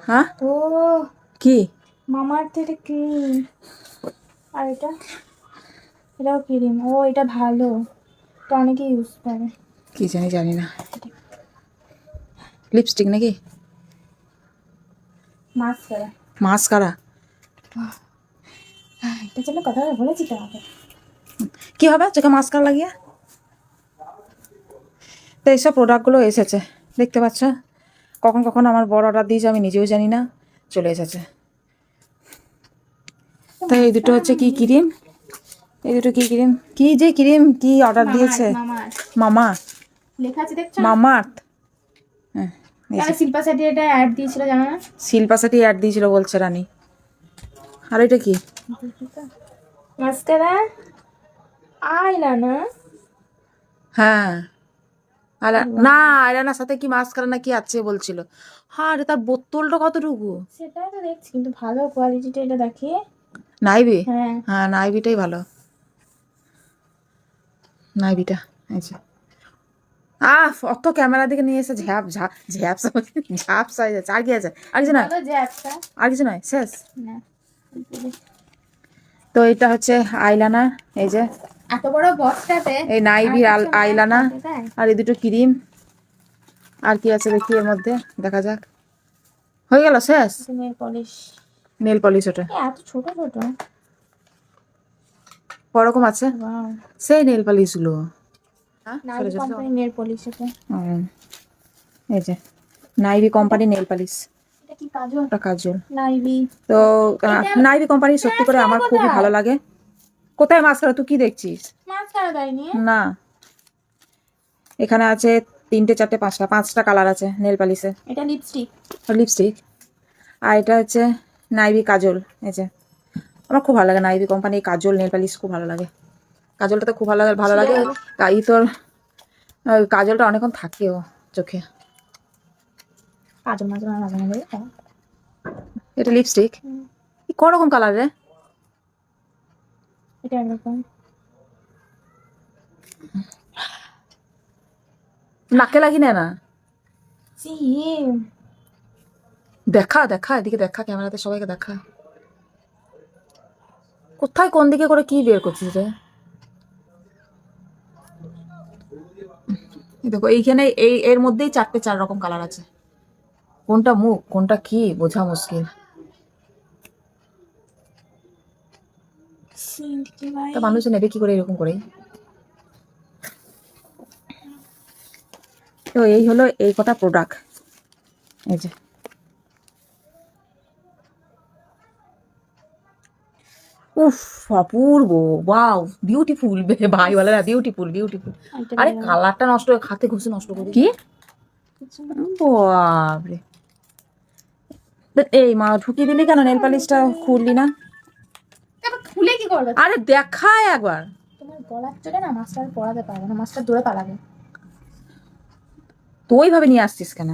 হ্যাঁ ও কি মামার থেকে ক্রিম, আর এটাও ক্রিম। ও এটা ভালো, এটা অনেকে ইউজ করে। কি জানি না। লিপস্টিক নাকি মাস্কারা। মাস্কারা? এটা জন্য কথা বলেছি তো আমাকে। কি হবে চোখে মাস্কারা লাগিয়ে? তো এইসব প্রোডাক্টগুলো এসেছে দেখতে পাচ্ছ। কখন কখন আমার বড় অর্ডার দিয়েছে আমি নিজেও জানি না, চলে এসেছে। তো এই দুটো হচ্ছে কি ক্রিম, এই দুটো কি ক্রিম, কি যে ক্রিম কি অর্ডার দিয়েছে? মামা লেখা আছে দেখছো? মামাআর্থ। হ্যাঁ শিল্পা শেট্টি এটা অ্যাড দিয়েছিল জানো না? শিল্পা শেট্টি অ্যাড দিয়েছিল বলছে রানী। আর এটা কি? Mascara, eyeliner. হ্যাঁ না আয়লানার সাথে কি মাস্কারা না কি আছে বলছিল। হ্যাঁ রে, তার বোতলটা কতটুকু? সেটাই তো দেখছি, কিন্তু ভালো কোয়ালিটিটা এটা দেখি। নাইবি? হ্যাঁ হ্যাঁ নাইবিটাই ভালো, নাইবিটা। আচ্ছা অত ক্যামেরা দিকে নিয়ে এসে ঝ্যাপ ঝাপ ঝ্যাপসা ঝাপসা হয়ে যাচ্ছে। আর কি আছে? আর কিছু নয়, আর কিছু নয়, শেষ। তো এটা হচ্ছে আইলানা, এই যে এত বড় বক্সটাতে এই নাইবির আইলানা, আর এই দুটো ক্রিম। আর কি আছে দেখি এর মধ্যে, দেখা যাক। হয়ে গেল, শেষ। Nail polish. নেল পলিশ ওটা এত ছোট ছোট ওরকম আছে, সেই নেল পলিশ গুলো। নাইভি কোম্পানি নেল পলিশ এটা। এই যে নাইভি কোম্পানি নেল পলিশ। এটা কি কাজল? ওটা কাজল। নাইভি। তো নাইভি কোম্পানি সত্যি করে আমার খুবই ভালো লাগে। কোথায় মাস্কারা? তুই কি দেখছিস? মাস্কারা দেয়নি না, এখানে আছে 3টে 4টে 5টা কালার আছে নেল পলিশে। এটা লিপস্টিক। লিপস্টিক। আর এটা হচ্ছে নাইভি কাজল। এই যে আমার খুব ভালো লাগে নাইভি কোম্পানি কাজল নেল পলিশ, খুব ভালো লাগে। কাজলটা তো খুব ভালো লাগে। তাই তোর কাজলটা অনেকক্ষণ থাকেও চোখে। কাজল মাঝে মাঝে মাঝে মাঝে। এটা লিপস্টিক কোন রকম কালার রে? এটা এরকম নাকে লাগি না। দেখা দেখা এদিকে দেখা, ক্যামেরাতে সবাইকে দেখা। কোথায় কোন দিকে করে কি বের করছিস রে? দেখো এইখানে এর মধ্যেই 4টে 4 রকম কালার আছে। কোনটা মুখ কোনটা কি বোঝা মুশকিল। তা মানুষ নেবে কি করে এরকম করে? তো এই হলো এই কটা প্রোডাক্ট। এই যে উফ অপূর্ব, ওয়াও বিউটিফুল। ভাই বলে না বিউটিফুল বিউটিফুল। আরে কালারটা নষ্ট হয়ে হাতে ঘষে নষ্ট করে কি? বাপরে, এই মা ঢুকিয়ে দিলি কেন? নেল পালিশটা খুললি না? খুলে কি করবে? আরে দেখায় একবার। তোমার গলার চলে না, মাস্টার পরাতে পারবে না, মাস্টার দূরে পালাবে। তো ওইভাবে নিয়ে আসছিস কেন?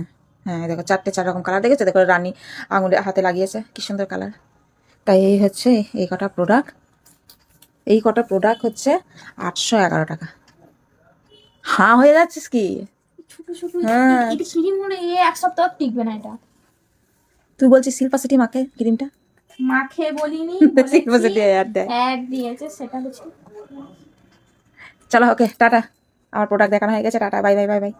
হ্যাঁ দেখো 4টে 4 রকম কালার দেখেছো, দেখো রানী আঙুলে হাতে লাগিয়েছে কি সুন্দর কালার। তাই এই হচ্ছে এই কটা প্রোডাক্ট। এই কটা প্রোডাক্ট হচ্ছে 811 টাকা। হ্যাঁ হয়ে যাচ্ছিস কি? ছোট ছোট এটা ক্রিম হলে এক সপ্তাহ টিকবে না এটা। তুই বলছিস শিল্পা শেট্টি মাখে ক্রিমটা? মাখে বলিনি, শিল্পা শেট্টি অ্যাড দিয়েছে সেটা হচ্ছে। চলো ওকে টাটা, আমার প্রোডাক্ট দেখানো হয়ে গেছে, tata bye bye bye bye.